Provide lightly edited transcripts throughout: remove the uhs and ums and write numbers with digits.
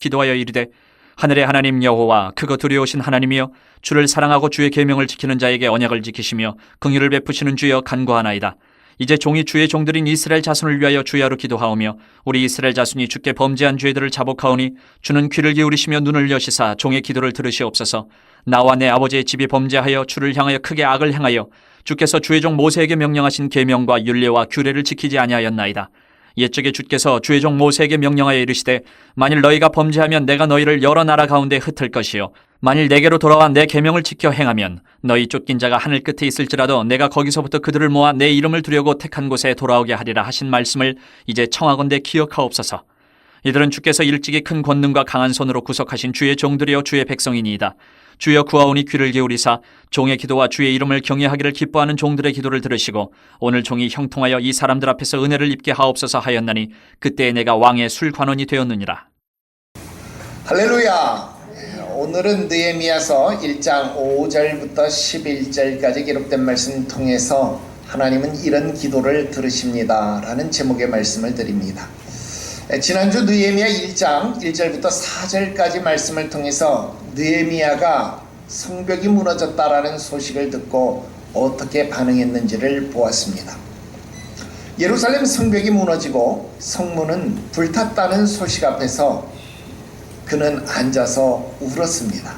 기도하여 이르되 하늘의 하나님 여호와 크고 두려우신 하나님이여 주를 사랑하고 주의 계명을 지키는 자에게 언약을 지키시며 긍휼을 베푸시는 주여 간구하나이다. 이제 종이 주의 종들인 이스라엘 자손을 위하여 주야로 기도하오며 우리 이스라엘 자손이 주께 범죄한 죄들을 자복하오니 주는 귀를 기울이시며 눈을 여시사 종의 기도를 들으시옵소서. 나와 내 아버지의 집이 범죄하여 주를 향하여 크게 악을 행하여 주께서 주의 종 모세에게 명령하신 계명과 율례와 규례를 지키지 아니하였나이다. 옛적에 주께서 주의 종 모세에게 명령하여 이르시되 만일 너희가 범죄하면 내가 너희를 여러 나라 가운데 흩을 것이요 만일 내게로 돌아와 내 계명을 지켜 행하면 너희 쫓긴 자가 하늘 끝에 있을지라도 내가 거기서부터 그들을 모아 내 이름을 두려고 택한 곳에 돌아오게 하리라 하신 말씀을 이제 청하건대 기억하옵소서. 이들은 주께서 일찍이 큰 권능과 강한 손으로 구속하신 주의 종들이여 주의 백성이니이다. 주여 구하오니 귀를 기울이사 종의 기도와 주의 이름을 경외하기를 기뻐하는 종들의 기도를 들으시고 오늘 종이 형통하여 이 사람들 앞에서 은혜를 입게 하옵소서 하였나니 그때에 내가 왕의 술관원이 되었느니라. 할렐루야. 오늘은 느헤미야서 1장 5절부터 11절까지 기록된 말씀 통해서 하나님은 이런 기도를 들으십니다 라는 제목의 말씀을 드립니다. 지난주 느헤미야 1장 1절부터 4절까지 말씀을 통해서 느헤미야가 성벽이 무너졌다라는 소식을 듣고 어떻게 반응했는지를 보았습니다. 예루살렘 성벽이 무너지고 성문은 불탔다는 소식 앞에서 그는 앉아서 울었습니다.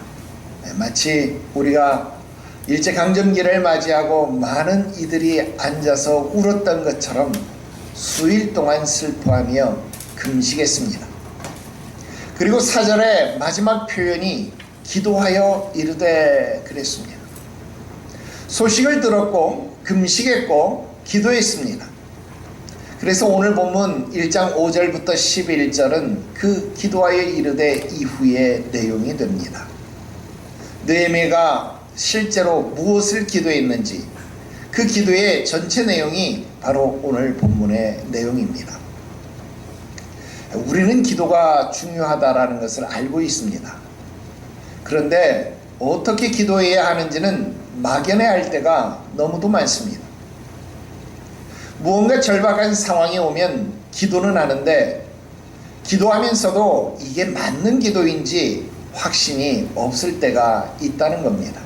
마치 우리가 일제강점기를 맞이하고 많은 이들이 앉아서 울었던 것처럼 수일 동안 슬퍼하며 금식했습니다. 그리고 4절의 마지막 표현이 기도하여 이르되 그랬습니다. 소식을 들었고 금식했고 기도했습니다. 그래서 오늘 본문 1장 5절부터 11절은 그 기도하여 이르되 이후의 내용이 됩니다. 느헤미야가 실제로 무엇을 기도했는지 그 기도의 전체 내용이 바로 오늘 본문의 내용입니다. 우리는 기도가 중요하다라는 것을 알고 있습니다. 그런데 어떻게 기도해야 하는지는 막연해할 때가 너무도 많습니다. 무언가 절박한 상황이 오면 기도는 하는데 기도하면서도 이게 맞는 기도인지 확신이 없을 때가 있다는 겁니다.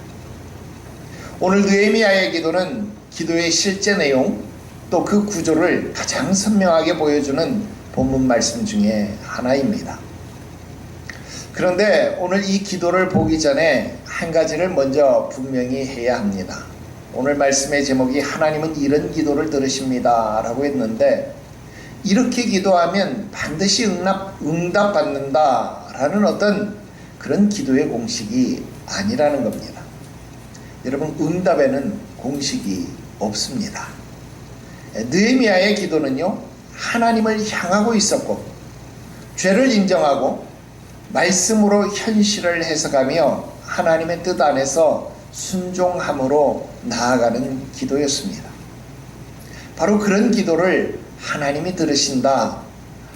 오늘 느헤미야의 기도는 기도의 실제 내용 또 그 구조를 가장 선명하게 보여주는 본문 말씀 중에 하나입니다. 그런데 오늘 이 기도를 보기 전에 한 가지를 먼저 분명히 해야 합니다. 오늘 말씀의 제목이 하나님은 이런 기도를 들으십니다 라고 했는데 이렇게 기도하면 반드시 응답받는다 라는 어떤 그런 기도의 공식이 아니라는 겁니다. 여러분, 응답에는 공식이 없습니다. 느헤미야의 기도는요, 하나님을 향하고 있었고 죄를 인정하고 말씀으로 현실을 해석하며 하나님의 뜻 안에서 순종함으로 나아가는 기도였습니다. 바로 그런 기도를 하나님이 들으신다,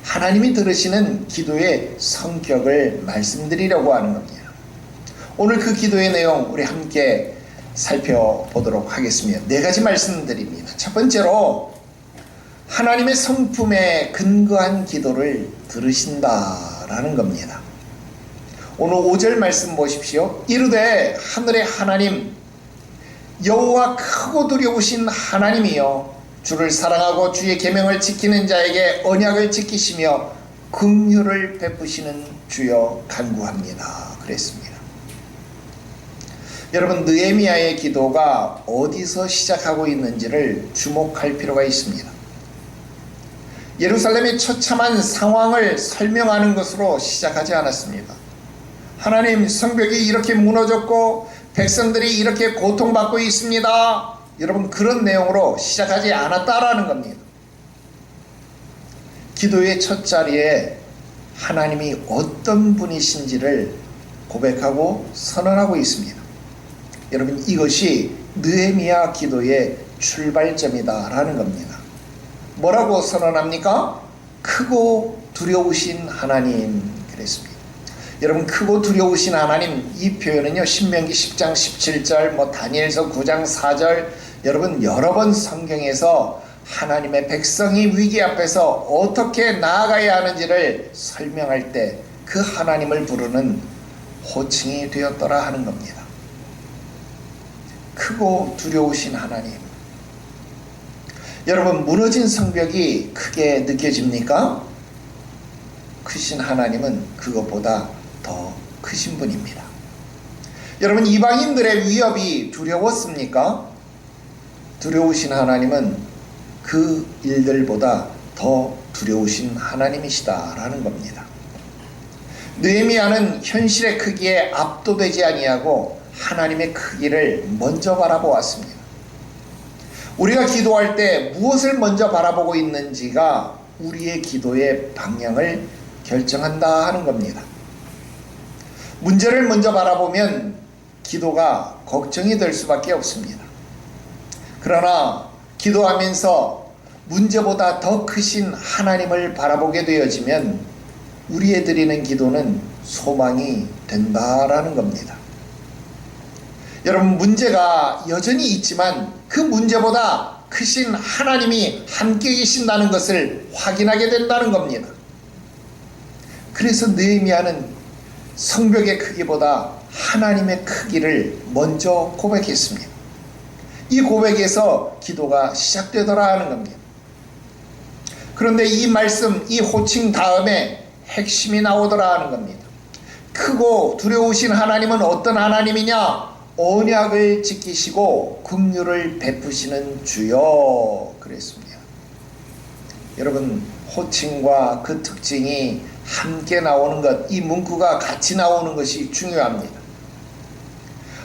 하나님이 들으시는 기도의 성격을 말씀드리려고 하는 겁니다. 오늘 그 기도의 내용 우리 함께 살펴보도록 하겠습니다. 4가지 말씀드립니다. 첫 번째로 하나님의 성품에 근거한 기도를 들으신다라는 겁니다. 오늘 5절 말씀 보십시오. 이르되 하늘의 하나님 여호와 크고 두려우신 하나님이여 주를 사랑하고 주의 계명을 지키는 자에게 언약을 지키시며 긍휼을 베푸시는 주여 간구합니다. 그랬습니다. 여러분, 느헤미야의 기도가 어디서 시작하고 있는지를 주목할 필요가 있습니다. 예루살렘의 처참한 상황을 설명하는 것으로 시작하지 않았습니다. 하나님, 성벽이 이렇게 무너졌고 백성들이 이렇게 고통받고 있습니다. 여러분, 그런 내용으로 시작하지 않았다라는 겁니다. 기도의 첫 자리에 하나님이 어떤 분이신지를 고백하고 선언하고 있습니다. 여러분, 이것이 느헤미야 기도의 출발점이다라는 겁니다. 뭐라고 선언합니까? 크고 두려우신 하나님 그랬습니다. 여러분, 크고 두려우신 하나님, 이 표현은요 신명기 10장 17절 다니엘서 9장 4절 여러분 여러 번 성경에서 하나님의 백성이 위기 앞에서 어떻게 나아가야 하는지를 설명할 때 그 하나님을 부르는 호칭이 되었더라 하는 겁니다. 크고 두려우신 하나님. 여러분, 무너진 성벽이 크게 느껴집니까? 크신 하나님은 그것보다 더 크신 분입니다. 여러분, 이방인들의 위협이 두려웠습니까? 두려우신 하나님은 그 일들보다 더 두려우신 하나님이시다라는 겁니다. 느헤미야는 현실의 크기에 압도되지 아니하고 하나님의 크기를 먼저 바라보았습니다. 우리가 기도할 때 무엇을 먼저 바라보고 있는지가 우리의 기도의 방향을 결정한다 하는 겁니다. 문제를 먼저 바라보면 기도가 걱정이 될 수밖에 없습니다. 그러나 기도하면서 문제보다 더 크신 하나님을 바라보게 되어지면 우리의 드리는 기도는 소망이 된다라는 겁니다. 여러분, 문제가 여전히 있지만 그 문제보다 크신 하나님이 함께 계신다는 것을 확인하게 된다는 겁니다. 그래서 느헤미야는 성벽의 크기보다 하나님의 크기를 먼저 고백했습니다. 이 고백에서 기도가 시작되더라 하는 겁니다. 그런데 이 말씀, 이 호칭 다음에 핵심이 나오더라 하는 겁니다. 크고 두려우신 하나님은 어떤 하나님이냐? 언약을 지키시고 긍휼을 베푸시는 주여 그랬습니다. 여러분, 호칭과 그 특징이 함께 나오는 것, 이 문구가 같이 나오는 것이 중요합니다.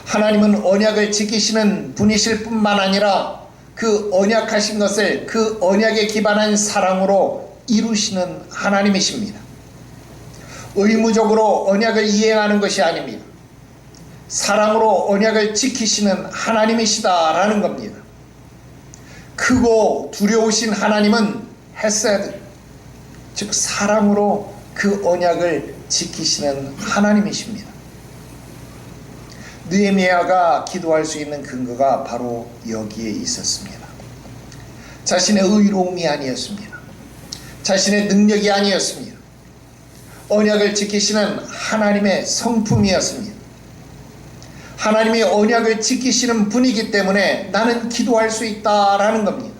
하나님은 언약을 지키시는 분이실 뿐만 아니라 그 언약하신 것을 그 언약에 기반한 사랑으로 이루시는 하나님이십니다. 의무적으로 언약을 이행하는 것이 아닙니다. 사랑으로 언약을 지키시는 하나님이시다라는 겁니다. 크고 두려우신 하나님은 헤세드, 즉 사랑으로 그 언약을 지키시는 하나님이십니다. 느헤미야가 기도할 수 있는 근거가 바로 여기에 있었습니다. 자신의 의로움이 아니었습니다. 자신의 능력이 아니었습니다. 언약을 지키시는 하나님의 성품이었습니다. 하나님이 언약을 지키시는 분이기 때문에 나는 기도할 수 있다라는 겁니다.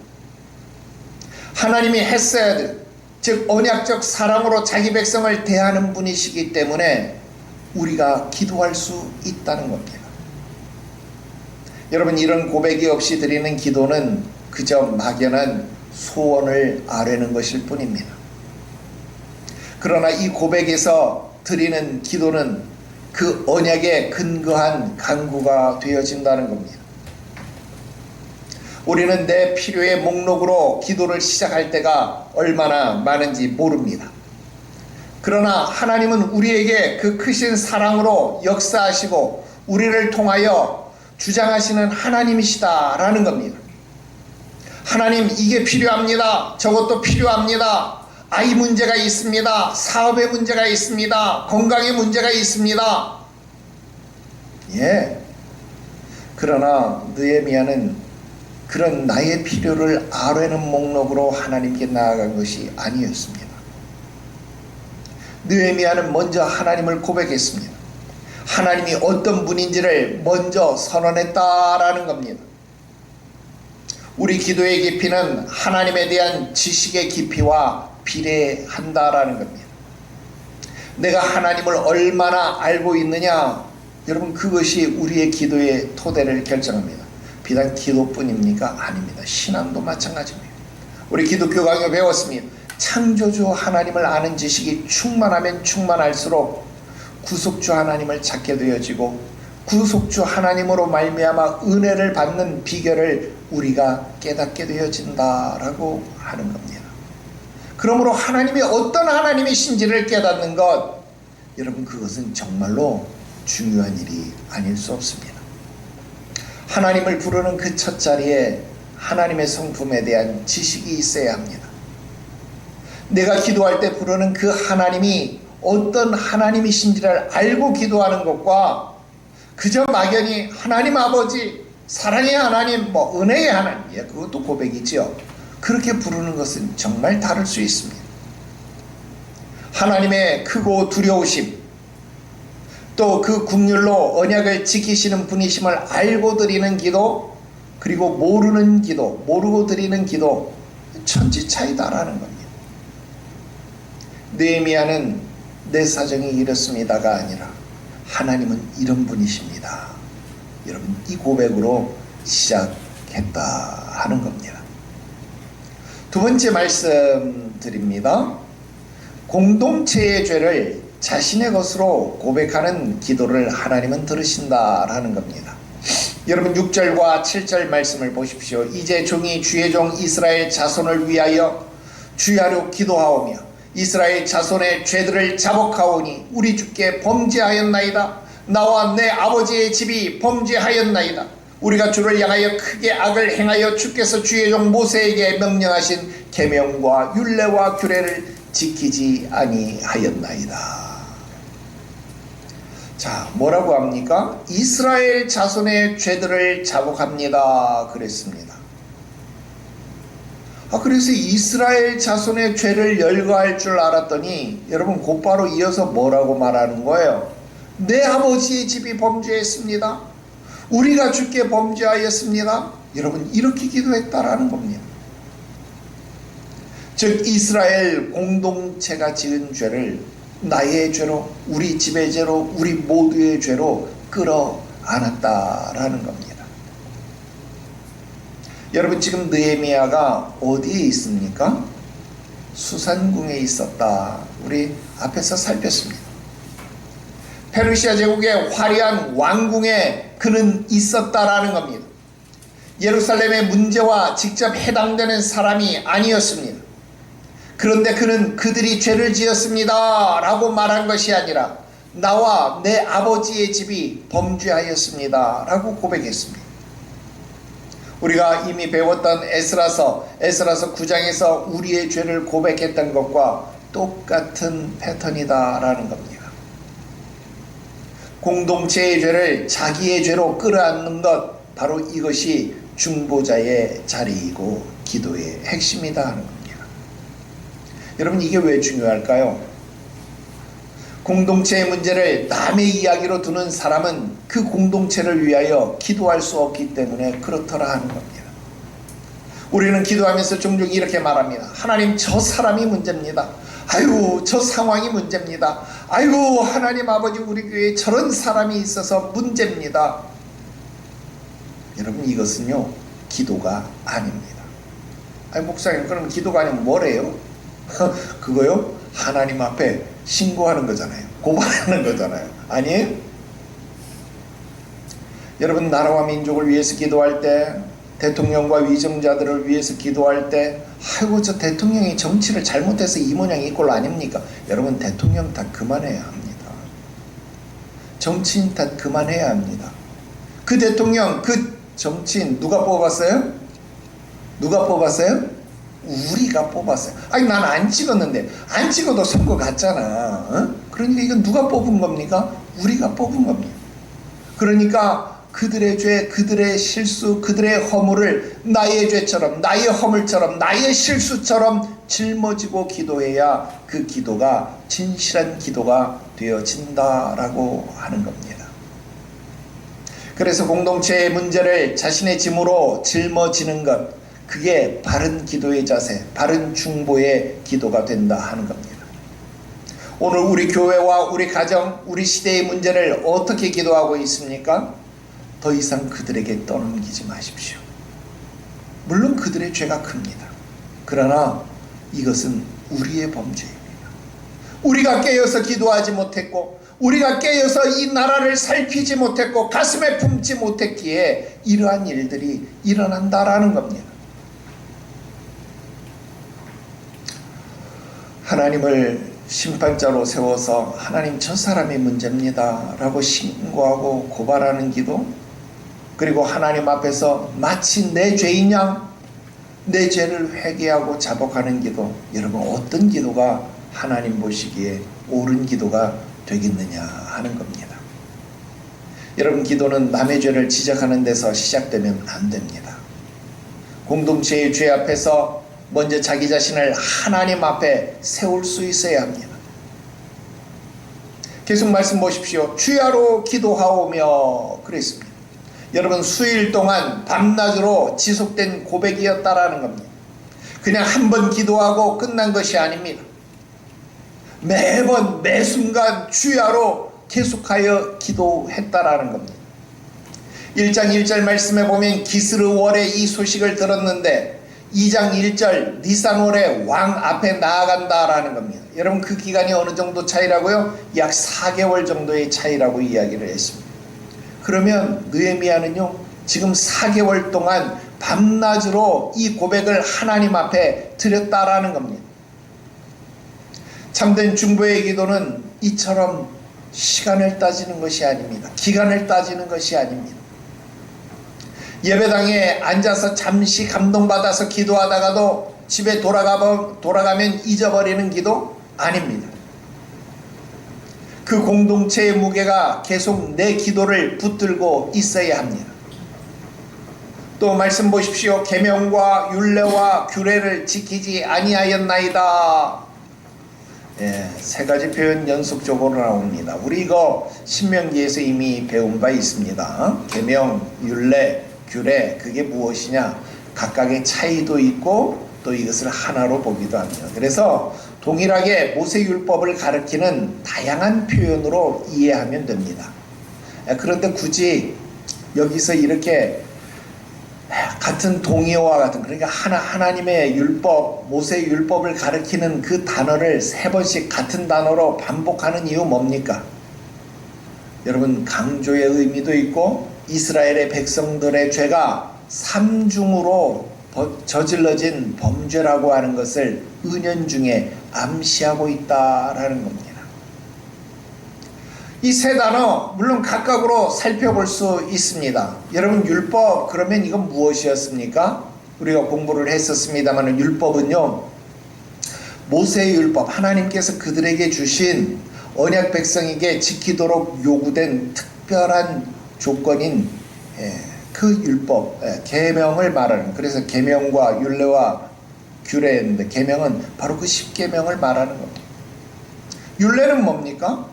하나님이 헤세드, 즉 언약적 사랑으로 자기 백성을 대하는 분이시기 때문에 우리가 기도할 수 있다는 겁니다. 여러분, 이런 고백이 없이 드리는 기도는 그저 막연한 소원을 아뢰는 것일 뿐입니다. 그러나 이 고백에서 드리는 기도는 그 언약에 근거한 간구가 되어진다는 겁니다. 우리는 내 필요의 목록으로 기도를 시작할 때가 얼마나 많은지 모릅니다. 그러나 하나님은 우리에게 그 크신 사랑으로 역사하시고 우리를 통하여 주장하시는 하나님이시다라는 겁니다. 하나님, 이게 필요합니다. 저것도 필요합니다. 아이 문제가 있습니다. 사업의 문제가 있습니다. 건강의 문제가 있습니다. 예. 그러나 느헤미야는 그런 나의 필요를 아뢰는 목록으로 하나님께 나아간 것이 아니었습니다. 느헤미야는 먼저 하나님을 고백했습니다. 하나님이 어떤 분인지를 먼저 선언했다라는 겁니다. 우리 기도의 깊이는 하나님에 대한 지식의 깊이와 비례한다라는 겁니다. 내가 하나님을 얼마나 알고 있느냐, 여러분, 그것이 우리의 기도의 토대를 결정합니다. 비단 기도뿐입니까? 아닙니다. 신앙도 마찬가지입니다. 우리 기독교 강의 배웠습니다. 창조주 하나님을 아는 지식이 충만하면 충만할수록 구속주 하나님을 찾게 되어지고 구속주 하나님으로 말미암아 은혜를 받는 비결을 우리가 깨닫게 되어진다라고 하는 겁니다. 그러므로 하나님이 어떤 하나님이신지를 깨닫는 것, 여러분, 그것은 정말로 중요한 일이 아닐 수 없습니다. 하나님을 부르는 그 첫 자리에 하나님의 성품에 대한 지식이 있어야 합니다. 내가 기도할 때 부르는 그 하나님이 어떤 하나님이신지를 알고 기도하는 것과 그저 막연히 하나님 아버지, 사랑의 하나님, 은혜의 하나님, 그것도 고백이지요. 그렇게 부르는 것은 정말 다를 수 있습니다. 하나님의 크고 두려우심, 또 그 국률로 언약을 지키시는 분이심을 알고 드리는 기도, 그리고 모르는 기도, 모르고 드리는 기도, 천지 차이다라는 겁니다. 느헤미야는 내 사정이 이렇습니다가 아니라 하나님은 이런 분이십니다. 여러분, 이 고백으로 시작했다 하는 겁니다. 두 번째 말씀 드립니다. 공동체의 죄를 자신의 것으로 고백하는 기도를 하나님은 들으신다라는 겁니다. 여러분, 6절과 7절 말씀을 보십시오. 이제 종이 주의 종 이스라엘 자손을 위하여 주야로 기도하오며 이스라엘 자손의 죄들을 자복하오니 우리 주께 범죄하였나이다. 나와 내 아버지의 집이 범죄하였나이다. 우리가 주를 향하여 크게 악을 행하여 주께서 주의 종 모세에게 명령하신 계명과 율례와 규례를 지키지 아니하였나이다. 자, 뭐라고 합니까? 이스라엘 자손의 죄들을 자복합니다 그랬습니다. 그래서 이스라엘 자손의 죄를 열거할 줄 알았더니 여러분, 곧바로 이어서 뭐라고 말하는 거예요? 내 아버지의 집이 범죄했습니다. 우리가 주께 범죄하였습니다. 여러분, 이렇게 기도했다라는 겁니다. 즉, 이스라엘 공동체가 지은 죄를 나의 죄로, 우리 집의 죄로, 우리 모두의 죄로 끌어안았다라는 겁니다. 여러분, 지금 느헤미야가 어디에 있습니까? 수산궁에 있었다. 우리 앞에서 살폈습니다. 페르시아 제국의 화려한 왕궁에 그는 있었다라는 겁니다. 예루살렘의 문제와 직접 해당되는 사람이 아니었습니다. 그런데 그는 그들이 죄를 지었습니다 라고 말한 것이 아니라 나와 내 아버지의 집이 범죄하였습니다 라고 고백했습니다. 우리가 이미 배웠던 에스라서 9장에서 우리의 죄를 고백했던 것과 똑같은 패턴이다라는 겁니다. 공동체의 죄를 자기의 죄로 끌어안는 것, 바로 이것이 중보자의 자리이고 기도의 핵심이다 하는 겁니다. 여러분, 이게 왜 중요할까요? 공동체의 문제를 남의 이야기로 두는 사람은 그 공동체를 위하여 기도할 수 없기 때문에 그렇더라 하는 겁니다. 우리는 기도하면서 종종 이렇게 말합니다. 하나님, 저 사람이 문제입니다. 아이고, 저 상황이 문제입니다. 아이고, 하나님 아버지, 우리 교회에 저런 사람이 있어서 문제입니다. 여러분, 이것은요, 기도가 아닙니다. 아니, 목사님, 그럼 기도가 아니면 뭐래요? 그거요? 하나님 앞에 신고하는 거잖아요. 고발하는 거잖아요. 아니에요? 여러분, 나라와 민족을 위해서 기도할 때, 대통령과 위정자들을 위해서 기도할 때, 아이고, 저 대통령이 정치를 잘못해서 이 모양 이 꼴 아닙니까? 여러분, 대통령 탓 그만해야 합니다. 정치인 탓 그만해야 합니다. 그 대통령, 그 정치인 누가 뽑았어요? 누가 뽑았어요? 우리가 뽑았어요. 아니, 난 안 찍었는데. 안 찍어도 선거 갔잖아. 어? 그러니까 이건 누가 뽑은 겁니까? 우리가 뽑은 겁니다. 그러니까 그들의 죄, 그들의 실수, 그들의 허물을 나의 죄처럼, 나의 허물처럼, 나의 실수처럼 짊어지고 기도해야 그 기도가 진실한 기도가 되어진다라고 하는 겁니다. 그래서 공동체의 문제를 자신의 짐으로 짊어지는 것, 그게 바른 기도의 자세, 바른 중보의 기도가 된다 하는 겁니다. 오늘 우리 교회와 우리 가정, 우리 시대의 문제를 어떻게 기도하고 있습니까? 더 이상 그들에게 떠넘기지 마십시오. 물론 그들의 죄가 큽니다. 그러나 이것은 우리의 범죄입니다. 우리가 깨어서 기도하지 못했고, 우리가 깨어서 이 나라를 살피지 못했고, 가슴에 품지 못했기에 이러한 일들이 일어난다라는 겁니다. 하나님을 심판자로 세워서 하나님, 저 사람이 문제입니다 라고 신고하고 고발하는 기도, 그리고 하나님 앞에서 마치 내 죄인 양 내 죄를 회개하고 자복하는 기도, 여러분, 어떤 기도가 하나님 보시기에 옳은 기도가 되겠느냐 하는 겁니다. 여러분, 기도는 남의 죄를 지적하는 데서 시작되면 안 됩니다. 공동체의 죄 앞에서 먼저 자기 자신을 하나님 앞에 세울 수 있어야 합니다. 계속 말씀 보십시오. 주야로 기도하오며 그랬습니다. 여러분, 수일 동안 밤낮으로 지속된 고백이었다라는 겁니다. 그냥 한 번 기도하고 끝난 것이 아닙니다. 매번 매순간 주야로 계속하여 기도했다라는 겁니다. 1장 1절 말씀에 보면 기스르월에 이 소식을 들었는데 2장 1절 니산월에 왕 앞에 나아간다라는 겁니다. 여러분, 그 기간이 어느 정도 차이라고요? 약 4개월 정도의 차이라고 이야기를 했습니다. 그러면 느헤미야는요, 지금 4개월 동안 밤낮으로 이 고백을 하나님 앞에 드렸다라는 겁니다. 참된 중보의 기도는 이처럼 시간을 따지는 것이 아닙니다. 기간을 따지는 것이 아닙니다. 예배당에 앉아서 잠시 감동받아서 기도하다가도 집에 돌아가면 잊어버리는 기도 아닙니다. 그 공동체의 무게가 계속 내 기도를 붙들고 있어야 합니다. 또 말씀 보십시오. 계명과 율례와 규례를 지키지 아니하였나이다. 세 가지 표현 연속적으로 나옵니다. 우리 이거 신명기에서 이미 배운 바 있습니다. 계명, 율례, 규례, 그게 무엇이냐? 각각의 차이도 있고 또 이것을 하나로 보기도 합니다. 그래서 동일하게 모세율법을 가리키는 다양한 표현으로 이해하면 됩니다. 그런데 굳이 여기서 이렇게 같은 동의어와 같은, 그러니까 하나님의 율법, 모세율법을 가리키는 그 단어를 3번씩 같은 단어로 반복하는 이유 뭡니까? 여러분, 강조의 의미도 있고 이스라엘의 백성들의 죄가 삼중으로 저질러진 범죄라고 하는 것을 은연중에 암시하고 있다라는 겁니다. 이 세 단어 물론 각각으로 살펴볼 수 있습니다. 여러분, 율법 그러면 이건 무엇이었습니까? 우리가 공부를 했었습니다만 율법은요, 모세의 율법, 하나님께서 그들에게 주신 언약 백성에게 지키도록 요구된 특별한 조건인 그 율법, 계명을 말하는, 그래서 계명과 율례와 규례였는데 계명은 바로 그 10계명을 말하는 겁니다. 율례는 뭡니까?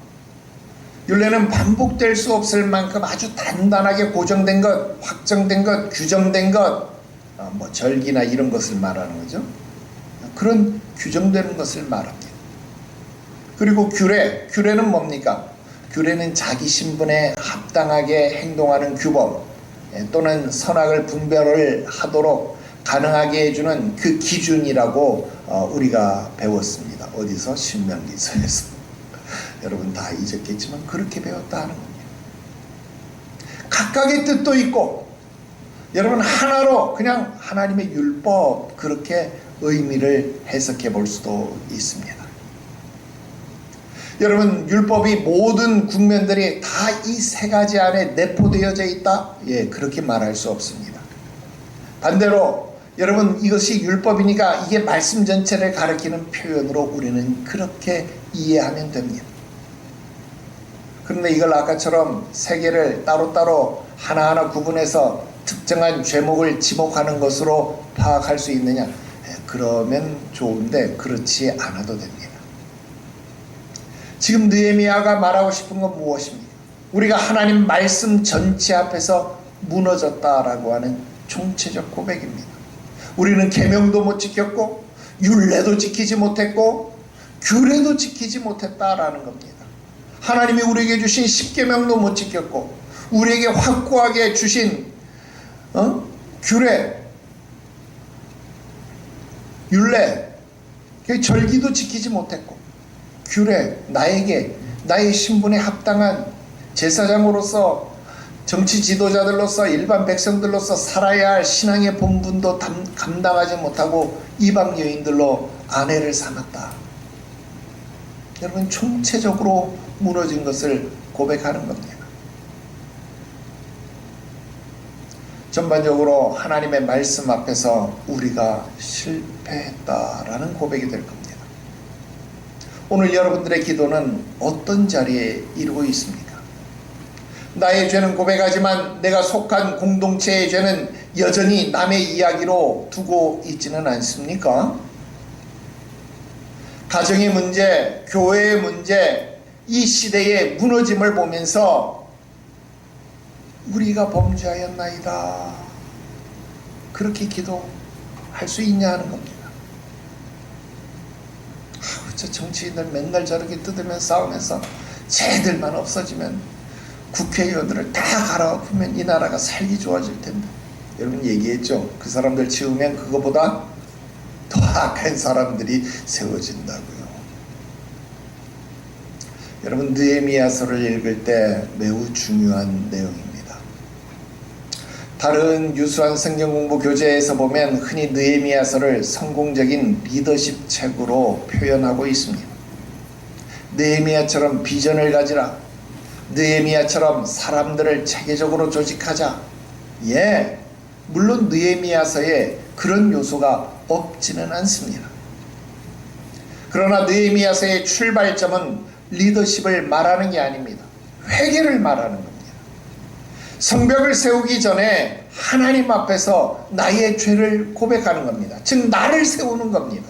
율례는 반복될 수 없을 만큼 아주 단단하게 고정된 것, 확정된 것, 규정된 것, 뭐 절기나 이런 것을 말하는 거죠. 그런 규정되는 것을 말합니다. 그리고 규례는 뭡니까? 규례는 자기 신분에 합당하게 행동하는 규범, 또는 선악을 분별을 하도록 가능하게 해주는 그 기준이라고 우리가 배웠습니다. 어디서? 신명기서에서. 여러분 다 잊었겠지만 그렇게 배웠다 하는 겁니다. 각각의 뜻도 있고, 여러분 하나로 그냥 하나님의 율법, 그렇게 의미를 해석해 볼 수도 있습니다. 여러분, 율법이 모든 국면들이 다 이 3가지 안에 내포되어져 있다? 그렇게 말할 수 없습니다. 반대로 여러분, 이것이 율법이니까 이게 말씀 전체를 가리키는 표현으로 우리는 그렇게 이해하면 됩니다. 그런데 이걸 아까처럼 3개를 따로따로 하나하나 구분해서 특정한 죄목을 지목하는 것으로 파악할 수 있느냐? 그러면 좋은데 그렇지 않아도 됩니다. 지금 느헤미야가 말하고 싶은 건 무엇입니까? 우리가 하나님 말씀 전체 앞에서 무너졌다라고 하는 총체적 고백입니다. 우리는 계명도 못 지켰고 율례도 지키지 못했고 규례도 지키지 못했다라는 겁니다. 하나님이 우리에게 주신 10계명도 못 지켰고 우리에게 확고하게 주신 규례, 율례, 절기도 지키지 못했고 규례, 나의 신분에 합당한 제사장으로서, 정치 지도자들로서, 일반 백성들로서 살아야 할 신앙의 본분도 감당하지 못하고 이방 여인들로 아내를 삼았다. 여러분, 총체적으로 무너진 것을 고백하는 겁니다. 전반적으로 하나님의 말씀 앞에서 우리가 실패했다라는 고백이 될 겁니다. 오늘 여러분들의 기도는 어떤 자리에 이루고 있습니까? 나의 죄는 고백하지만 내가 속한 공동체의 죄는 여전히 남의 이야기로 두고 있지는 않습니까? 가정의 문제, 교회의 문제, 이 시대의 무너짐을 보면서 우리가 범죄하였나이다, 그렇게 기도할 수 있냐 하는 겁니다. 저 정치인들 맨날 저렇게 뜯으면 싸우면서 쟤들만 없어지면, 국회의원들을 다 갈아엎으면 이 나라가 살기 좋아질 텐데. 여러분 얘기했죠. 그 사람들 치우면 그거보다 더 악한 사람들이 세워진다고요. 여러분, 느헤미야서를 읽을 때 매우 중요한 내용입니다. 다른 유수한 성경 공부 교재에서 보면 흔히 느헤미야서를 성공적인 리더십 책으로 표현하고 있습니다. 느헤미야처럼 비전을 가지라, 느헤미야처럼 사람들을 체계적으로 조직하자. 예, 물론 느헤미야서에 그런 요소가 없지는 않습니다. 그러나 느헤미야서의 출발점은 리더십을 말하는 게 아닙니다. 회개를 말하는 겁니다. 성벽을 세우기 전에 하나님 앞에서 나의 죄를 고백하는 겁니다. 즉 나를 세우는 겁니다.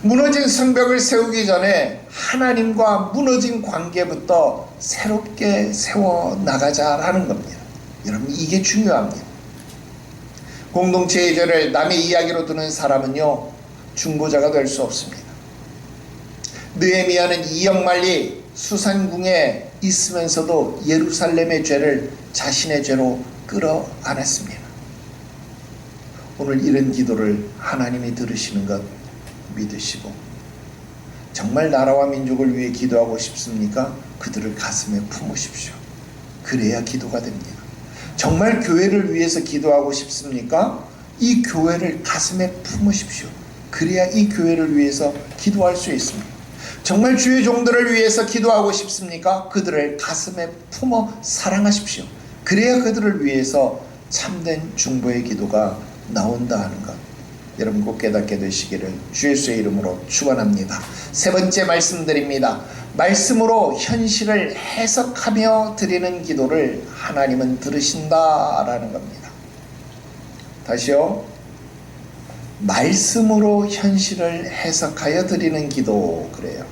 무너진 성벽을 세우기 전에 하나님과 무너진 관계부터 새롭게 세워나가자라는 겁니다. 여러분, 이게 중요합니다. 공동체의 죄를 남의 이야기로 듣는 사람은요, 중보자가 될 수 없습니다. 느헤미야는 2억 만리 수산궁에 있으면서도 예루살렘의 죄를 자신의 죄로 끌어안았습니다. 오늘 이런 기도를 하나님이 들으시는 것 믿으시고, 정말 나라와 민족을 위해 기도하고 싶습니까? 그들을 가슴에 품으십시오. 그래야 기도가 됩니다. 정말 교회를 위해서 기도하고 싶습니까? 이 교회를 가슴에 품으십시오. 그래야 이 교회를 위해서 기도할 수 있습니다. 정말 주의 종들을 위해서 기도하고 싶습니까? 그들을 가슴에 품어 사랑하십시오. 그래야 그들을 위해서 참된 중보의 기도가 나온다 하는 것, 여러분 꼭 깨닫게 되시기를 주 예수의 이름으로 축원합니다. 세 번째 말씀드립니다. 말씀으로 현실을 해석하며 드리는 기도를 하나님은 들으신다라는 겁니다. 다시요. 말씀으로 현실을 해석하여 드리는 기도, 그래요.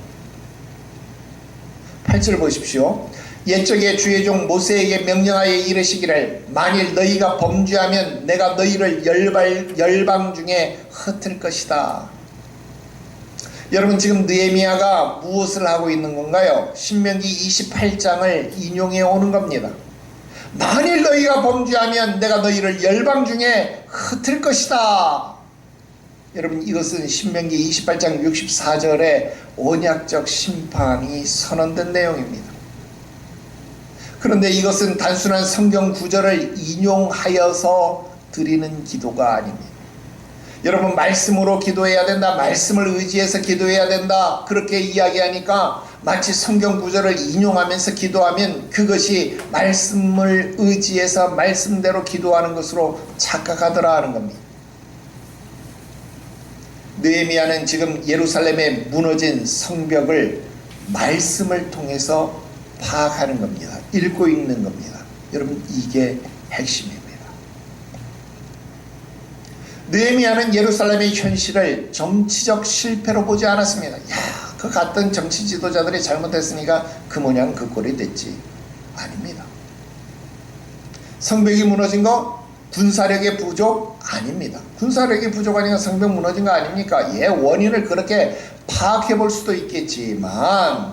8절 보십시오. 옛적에 주의 종 모세에게 명령하여 이르시기를 만일 너희가 범죄하면 내가 너희를 열방 중에 흩을 것이다. 여러분, 지금 느헤미야가 무엇을 하고 있는 건가요? 신명기 28장을 인용해 오는 겁니다. 만일 너희가 범죄하면 내가 너희를 열방 중에 흩을 것이다. 여러분, 이것은 신명기 28장 64절에 언약적 심판이 선언된 내용입니다. 그런데 이것은 단순한 성경 구절을 인용하여서 드리는 기도가 아닙니다. 여러분, 말씀으로 기도해야 된다, 말씀을 의지해서 기도해야 된다, 그렇게 이야기하니까 마치 성경 구절을 인용하면서 기도하면 그것이 말씀을 의지해서 말씀대로 기도하는 것으로 착각하더라 하는 겁니다. 느헤미야는 지금 예루살렘의 무너진 성벽을 말씀을 통해서 파악하는 겁니다. 읽고 읽는 겁니다. 여러분, 이게 핵심입니다. 느헤미야는 예루살렘의 현실을 정치적 실패로 보지 않았습니다. 그 같은 정치 지도자들이 잘못했으니까 그 모양 그 꼴이 됐지. 아닙니다. 성벽이 무너진 거 군사력의 부족? 아닙니다. 군사력이 부족하니까 성벽 무너진 거 아닙니까? 예, 원인을 그렇게 파악해 볼 수도 있겠지만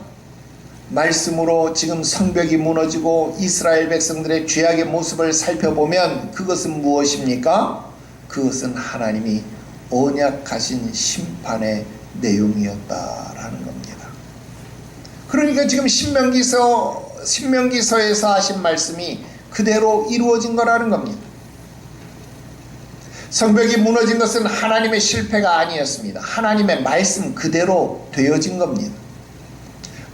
말씀으로 지금 성벽이 무너지고 이스라엘 백성들의 죄악의 모습을 살펴보면 그것은 무엇입니까? 그것은 하나님이 언약하신 심판의 내용이었다라는 겁니다. 그러니까 지금 신명기서에서 하신 말씀이 그대로 이루어진 거라는 겁니다. 성벽이 무너진 것은 하나님의 실패가 아니었습니다. 하나님의 말씀 그대로 되어진 겁니다.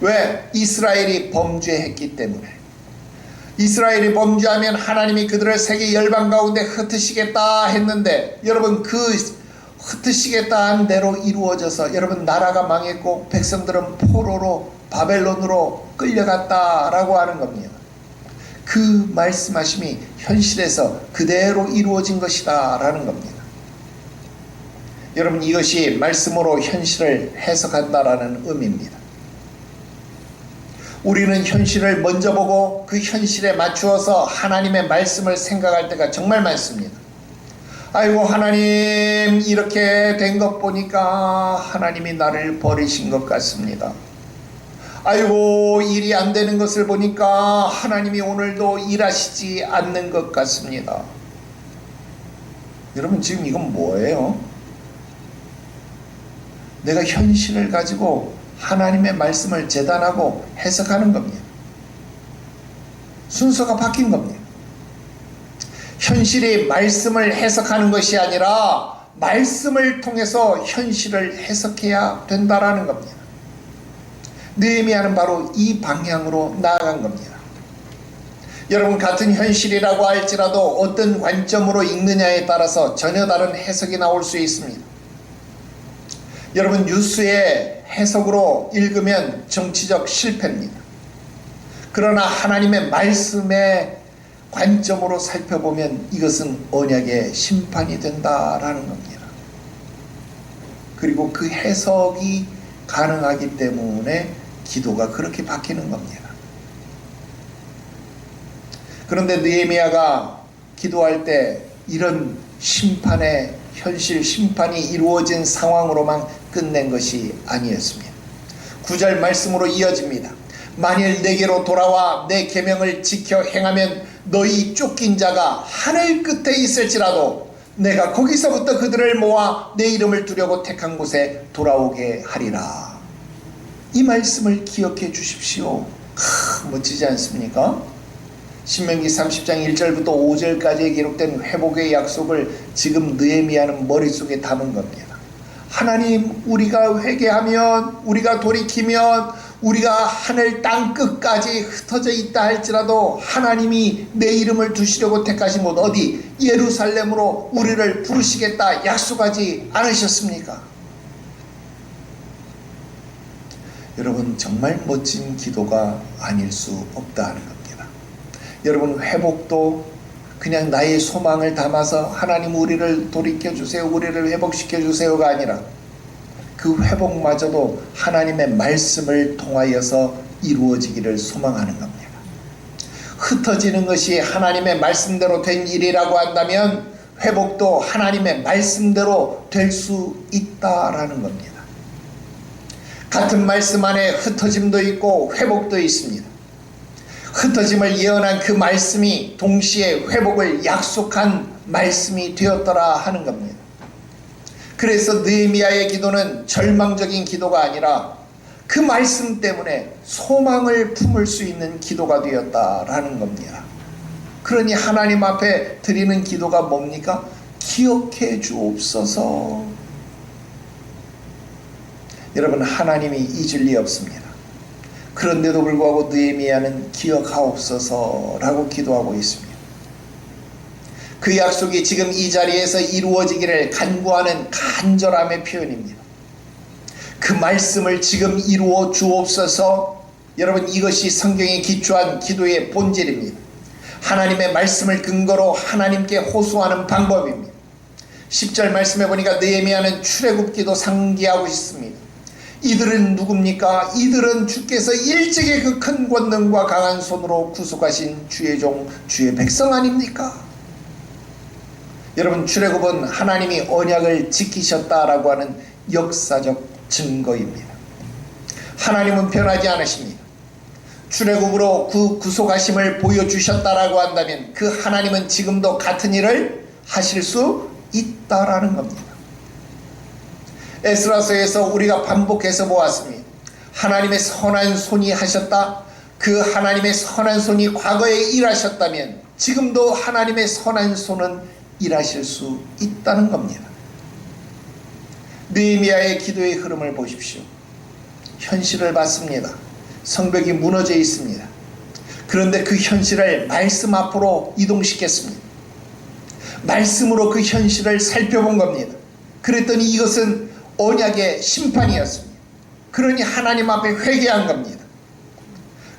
왜? 이스라엘이 범죄했기 때문에. 이스라엘이 범죄하면 하나님이 그들을 세계 열방 가운데 흩으시겠다 했는데, 여러분, 그 흩으시겠다 한 대로 이루어져서 여러분 나라가 망했고 백성들은 포로로 바벨론으로 끌려갔다라고 하는 겁니다. 그 말씀하심이 현실에서 그대로 이루어진 것이다 라는 겁니다. 여러분, 이것이 말씀으로 현실을 해석한다라는 의미입니다. 우리는 현실을 먼저 보고 그 현실에 맞추어서 하나님의 말씀을 생각할 때가 정말 많습니다. 아이고, 하나님, 이렇게 된 것 보니까 하나님이 나를 버리신 것 같습니다. 아이고, 일이 안 되는 것을 보니까 하나님이 오늘도 일하시지 않는 것 같습니다. 여러분, 지금 이건 뭐예요? 내가 현실을 가지고 하나님의 말씀을 재단하고 해석하는 겁니다. 순서가 바뀐 겁니다. 현실이 말씀을 해석하는 것이 아니라 말씀을 통해서 현실을 해석해야 된다라는 겁니다. 느헤미야는 바로 이 방향으로 나아간 겁니다. 여러분, 같은 현실이라고 할지라도 어떤 관점으로 읽느냐에 따라서 전혀 다른 해석이 나올 수 있습니다. 여러분, 뉴스의 해석으로 읽으면 정치적 실패입니다. 그러나 하나님의 말씀의 관점으로 살펴보면 이것은 언약의 심판이 된다라는 겁니다. 그리고 그 해석이 가능하기 때문에 기도가 그렇게 바뀌는 겁니다. 그런데 느헤미야가 기도할 때 이런 심판의 현실 심판이 이루어진 상황으로만 끝낸 것이 아니었습니다. 9절 말씀으로 이어집니다. 만일 내게로 돌아와 내 계명을 지켜 행하면 너희 쫓긴 자가 하늘 끝에 있을지라도 내가 거기서부터 그들을 모아 내 이름을 두려고 택한 곳에 돌아오게 하리라. 이 말씀을 기억해 주십시오. 멋지지 않습니까? 신명기 30장 1절부터 5절까지 기록된 회복의 약속을 지금 느헤미야는 머릿속에 담은 겁니다. 하나님, 우리가 회개하면, 우리가 돌이키면, 우리가 하늘 땅 끝까지 흩어져 있다 할지라도 하나님이 내 이름을 두시려고 택하신 곳 어디? 예루살렘으로 우리를 부르시겠다 약속하지 않으셨습니까? 여러분, 정말 멋진 기도가 아닐 수 없다 하는 겁니다. 여러분, 회복도 그냥 나의 소망을 담아서 하나님 우리를 돌이켜주세요, 우리를 회복시켜주세요가 아니라 그 회복마저도 하나님의 말씀을 통하여서 이루어지기를 소망하는 겁니다. 흩어지는 것이 하나님의 말씀대로 된 일이라고 한다면 회복도 하나님의 말씀대로 될 수 있다라는 겁니다. 같은 말씀 안에 흩어짐도 있고 회복도 있습니다. 흩어짐을 예언한 그 말씀이 동시에 회복을 약속한 말씀이 되었더라 하는 겁니다. 그래서 느헤미야의 기도는 절망적인 기도가 아니라 그 말씀 때문에 소망을 품을 수 있는 기도가 되었다라는 겁니다. 그러니 하나님 앞에 드리는 기도가 뭡니까? 기억해 주옵소서. 여러분, 하나님이 잊을 리 없습니다. 그런데도 불구하고 느헤미야는 기억하옵소서라고 기도하고 있습니다. 그 약속이 지금 이 자리에서 이루어지기를 간구하는 간절함의 표현입니다. 그 말씀을 지금 이루어 주옵소서. 여러분, 이것이 성경에 기초한 기도의 본질입니다. 하나님의 말씀을 근거로 하나님께 호소하는 방법입니다. 10절 말씀해 보니까 느헤미야는 출애굽기도 상기하고 있습니다. 이들은 누굽니까? 이들은 주께서 일찍이 그 큰 권능과 강한 손으로 구속하신 주의 종, 주의 백성 아닙니까? 여러분, 출애굽은 하나님이 언약을 지키셨다라고 하는 역사적 증거입니다. 하나님은 변하지 않으십니다. 출애굽으로 그 구속하심을 보여주셨다라고 한다면 그 하나님은 지금도 같은 일을 하실 수 있다라는 겁니다. 에스라서에서 우리가 반복해서 보았습니다. 하나님의 선한 손이 하셨다. 그 하나님의 선한 손이 과거에 일하셨다면 지금도 하나님의 선한 손은 일하실 수 있다는 겁니다. 느헤미야의 기도의 흐름을 보십시오. 현실을 봤습니다. 성벽이 무너져 있습니다. 그런데 그 현실을 말씀 앞으로 이동시켰습니다. 말씀으로 그 현실을 살펴본 겁니다. 그랬더니 이것은 언약의 심판이었습니다. 그러니 하나님 앞에 회개한 겁니다.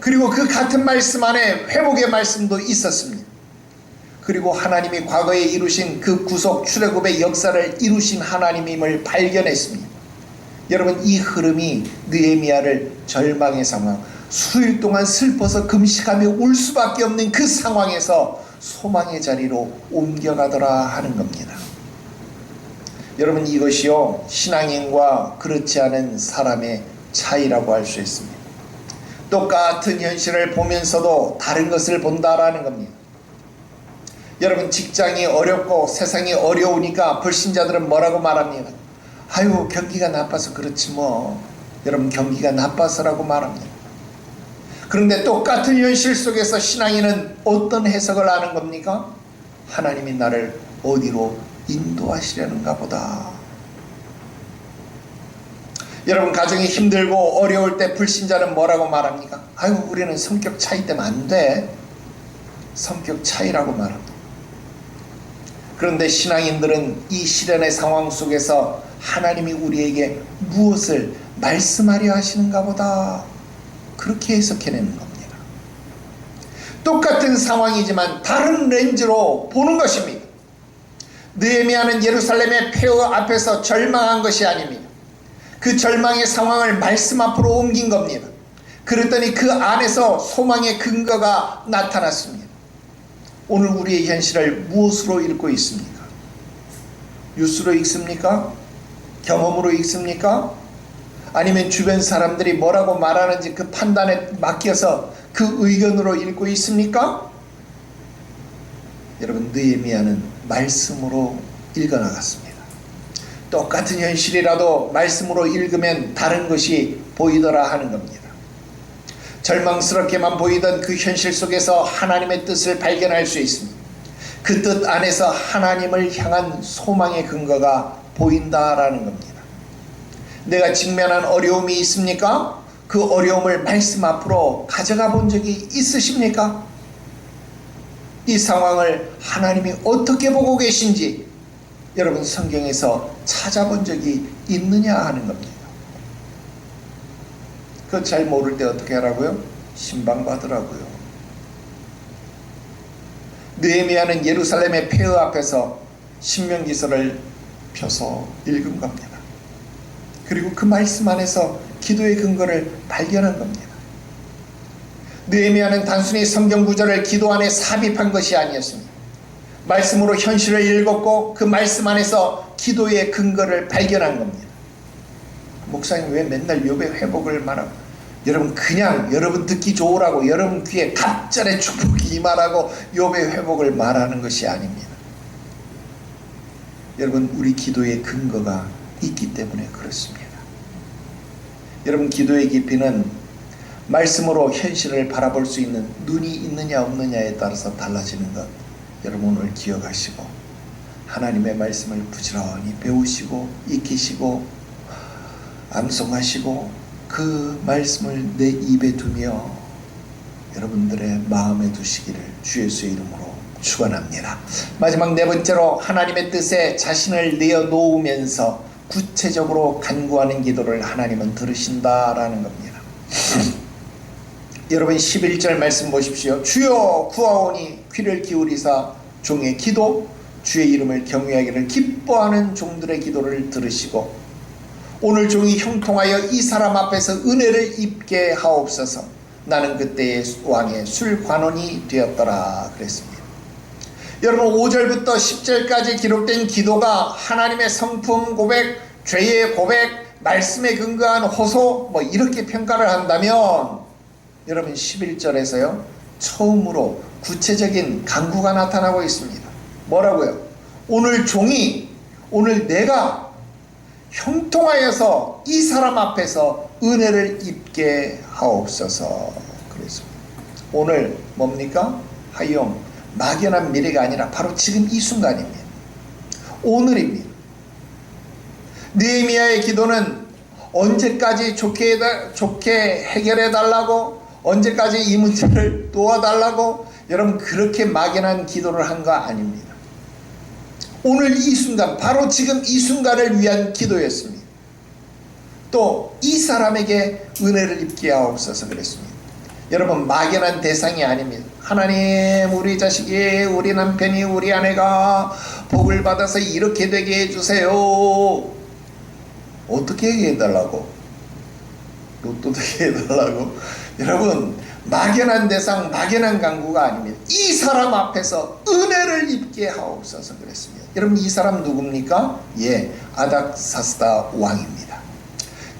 그리고 그 같은 말씀 안에 회복의 말씀도 있었습니다. 그리고 하나님이 과거에 이루신 그 구속 출애굽의 역사를 이루신 하나님임을 발견했습니다. 여러분, 이 흐름이 느헤미야를 절망의 상황, 수일 동안 슬퍼서 금식하며 울 수밖에 없는 그 상황에서 소망의 자리로 옮겨가더라 하는 겁니다. 여러분, 이것이요 신앙인과 그렇지 않은 사람의 차이라고 할 수 있습니다. 똑같은 현실을 보면서도 다른 것을 본다라는 겁니다. 여러분, 직장이 어렵고 세상이 어려우니까 불신자들은 뭐라고 말합니까? 아유, 경기가 나빠서 그렇지 뭐. 여러분, 경기가 나빠서라고 말합니다. 그런데 똑같은 현실 속에서 신앙인은 어떤 해석을 하는 겁니까? 하나님이 나를 어디로 인도하시려는가 보다. 여러분, 가정이 힘들고 어려울 때 불신자는 뭐라고 말합니까? 아유, 우리는 성격 차이 때문에 안 돼. 성격 차이라고 말합니다. 그런데 신앙인들은 이 시련의 상황 속에서 하나님이 우리에게 무엇을 말씀하려 하시는가 보다, 그렇게 해석해내는 겁니다. 똑같은 상황이지만 다른 렌즈로 보는 것입니다. 느헤미야는 예루살렘의 폐허 앞에서 절망한 것이 아닙니다. 그 절망의 상황을 말씀 앞으로 옮긴 겁니다. 그랬더니 그 안에서 소망의 근거가 나타났습니다. 오늘 우리의 현실을 무엇으로 읽고 있습니까? 뉴스로 읽습니까? 경험으로 읽습니까? 아니면 주변 사람들이 뭐라고 말하는지 그 판단에 맡겨서 그 의견으로 읽고 있습니까? 여러분, 느헤미야는 말씀으로 읽어나갔습니다. 똑같은 현실이라도 말씀으로 읽으면 다른 것이 보이더라 하는 겁니다. 절망스럽게만 보이던 그 현실 속에서 하나님의 뜻을 발견할 수 있습니다. 그 뜻 안에서 하나님을 향한 소망의 근거가 보인다라는 겁니다. 내가 직면한 어려움이 있습니까? 그 어려움을 말씀 앞으로 가져가 본 적이 있으십니까? 이 상황을 하나님이 어떻게 보고 계신지 여러분 성경에서 찾아본 적이 있느냐 하는 겁니다. 그거 잘 모를 때 어떻게 하라고요? 신방받으라고요. 느헤미야는 예루살렘의 폐허 앞에서 신명기서를 펴서 읽은 겁니다. 그리고 그 말씀 안에서 기도의 근거를 발견한 겁니다. 느헤미야는 단순히 성경 구절을 기도 안에 삽입한 것이 아니었습니다. 말씀으로 현실을 읽었고 그 말씀 안에서 기도의 근거를 발견한 겁니다. 목사님 왜 맨날 욥의 회복을 말하고, 여러분 그냥 여러분 듣기 좋으라고 여러분 귀에 갑절의 축복이 임하라고 욥의 회복을 말하는 것이 아닙니다. 여러분, 우리 기도의 근거가 있기 때문에 그렇습니다. 여러분, 기도의 깊이는 말씀으로 현실을 바라볼 수 있는 눈이 있느냐 없느냐에 따라서 달라지는 것, 여러분 오늘 기억하시고 하나님의 말씀을 부지런히 배우시고 익히시고 암송하시고 그 말씀을 내 입에 두며 여러분들의 마음에 두시기를 주 예수의 이름으로 축원합니다. 마지막 네 번째로, 하나님의 뜻에 자신을 내어놓으면서 구체적으로 간구하는 기도를 하나님은 들으신다라는 겁니다. 여러분 11절 말씀 보십시오. 주여 구하오니 귀를 기울이사 종의 기도, 주의 이름을 경외하기를 기뻐하는 종들의 기도를 들으시고 오늘 종이 형통하여 이 사람 앞에서 은혜를 입게 하옵소서. 나는 그때의 왕의 술관원이 되었더라 그랬습니다. 여러분 5절부터 10절까지 기록된 기도가 하나님의 성품 고백, 죄의 고백, 말씀에 근거한 호소 이렇게 평가를 한다면 여러분 11절에서요 처음으로 구체적인 간구가 나타나고 있습니다. 뭐라고요? 오늘 종이, 오늘 내가 형통하여서 이 사람 앞에서 은혜를 입게 하옵소서 그랬습니다. 오늘 뭡니까? 하용, 막연한 미래가 아니라 바로 지금 이 순간입니다. 오늘입니다. 느헤미야의 기도는 언제까지 좋게 해결해 달라고, 언제까지 이 문제를 도와달라고, 여러분 그렇게 막연한 기도를 한 거 아닙니다. 오늘 이 순간, 바로 지금 이 순간을 위한 기도였습니다. 또 이 사람에게 은혜를 입게 하옵소서 그랬습니다. 여러분 막연한 대상이 아닙니다. 하나님, 우리 자식이, 우리 남편이, 우리 아내가 복을 받아서 이렇게 되게 해주세요. 어떻게 해달라고? 로또 되게 해달라고? 여러분, 막연한 대상, 막연한 간구가 아닙니다. 이 사람 앞에서 은혜를 입게 하옵소서 그랬습니다. 여러분, 이 사람 누굽니까? 예, 아닥사스다 왕입니다.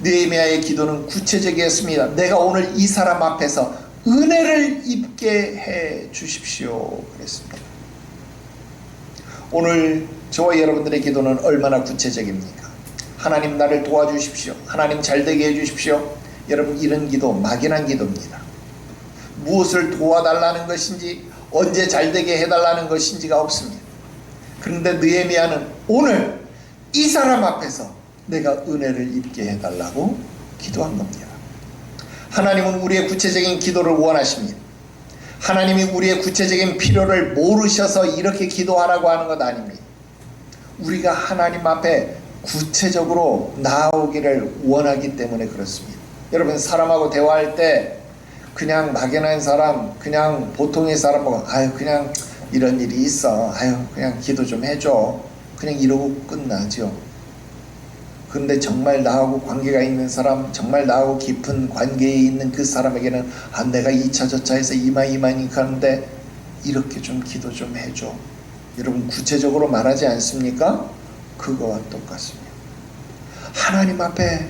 느헤미야의 기도는 구체적이었습니다. 내가 오늘 이 사람 앞에서 은혜를 입게 해 주십시오 그랬습니다. 오늘 저와 여러분들의 기도는 얼마나 구체적입니까? 하나님 나를 도와주십시오. 하나님 잘되게 해주십시오. 여러분, 이런 기도 막연한 기도입니다. 무엇을 도와달라는 것인지 언제 잘되게 해달라는 것인지가 없습니다. 그런데 느헤미야는 오늘 이 사람 앞에서 내가 은혜를 입게 해달라고 기도한 겁니다. 하나님은 우리의 구체적인 기도를 원하십니다. 하나님이 우리의 구체적인 필요를 모르셔서 이렇게 기도하라고 하는 것 아닙니다. 우리가 하나님 앞에 구체적으로 나아오기를 원하기 때문에 그렇습니다. 여러분, 사람하고 대화할 때 그냥 막연한 사람, 그냥 보통의 사람하고 아유 그냥 이런 일이 있어, 아유 그냥 기도 좀 해줘, 그냥 이러고 끝나죠. 그런데 정말 나하고 관계가 있는 사람, 정말 나하고 깊은 관계에 있는 그 사람에게는 아 내가 2차 저차 해서 이마니까 하는데 이렇게 좀 기도 좀 해줘. 여러분, 구체적으로 말하지 않습니까? 그거와 똑같습니다. 하나님 앞에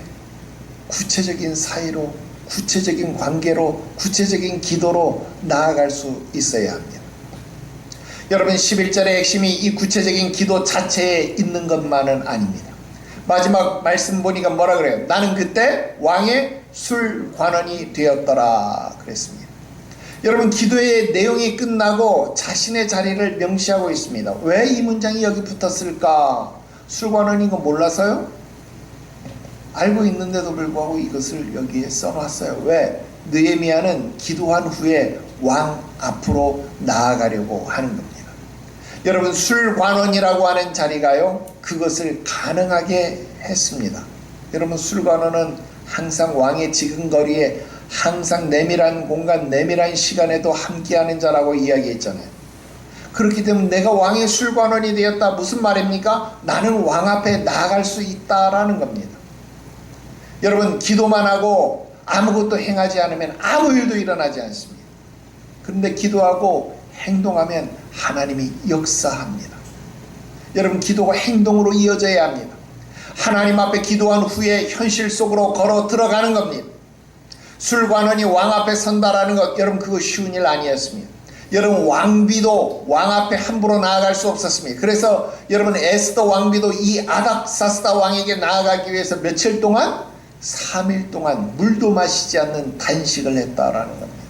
구체적인 사이로, 구체적인 관계로, 구체적인 기도로 나아갈 수 있어야 합니다. 여러분, 11절의 핵심이 이 구체적인 기도 자체에 있는 것만은 아닙니다. 마지막 말씀 보니까 뭐라 그래요? 나는 그때 왕의 술관원이 되었더라 그랬습니다. 여러분, 기도의 내용이 끝나고 자신의 자리를 명시하고 있습니다. 왜 이 문장이 여기 붙었을까? 술관원인 거 몰라서요? 알고 있는데도 불구하고 이것을 여기에 써놨어요. 왜? 느헤미야는 기도한 후에 왕 앞으로 나아가려고 하는 겁니다. 여러분, 술관원이라고 하는 자리가요, 그것을 가능하게 했습니다. 여러분, 술관원은 항상 왕의 지근거리에 항상 내밀한 공간, 내밀한 시간에도 함께하는 자라고 이야기했잖아요. 그렇기 때문에 내가 왕의 술관원이 되었다. 무슨 말입니까? 나는 왕 앞에 나아갈 수 있다라는 겁니다. 여러분, 기도만 하고 아무것도 행하지 않으면 아무 일도 일어나지 않습니다. 그런데 기도하고 행동하면 하나님이 역사합니다. 여러분, 기도가 행동으로 이어져야 합니다. 하나님 앞에 기도한 후에 현실 속으로 걸어 들어가는 겁니다. 술관원이 왕 앞에 선다라는 것, 여러분 그거 쉬운 일 아니었습니다. 여러분, 왕비도 왕 앞에 함부로 나아갈 수 없었습니다. 그래서 여러분, 에스더 왕비도 이 아닥사스다 왕에게 나아가기 위해서 며칠 동안 3일 동안 물도 마시지 않는 단식을 했다라는 겁니다.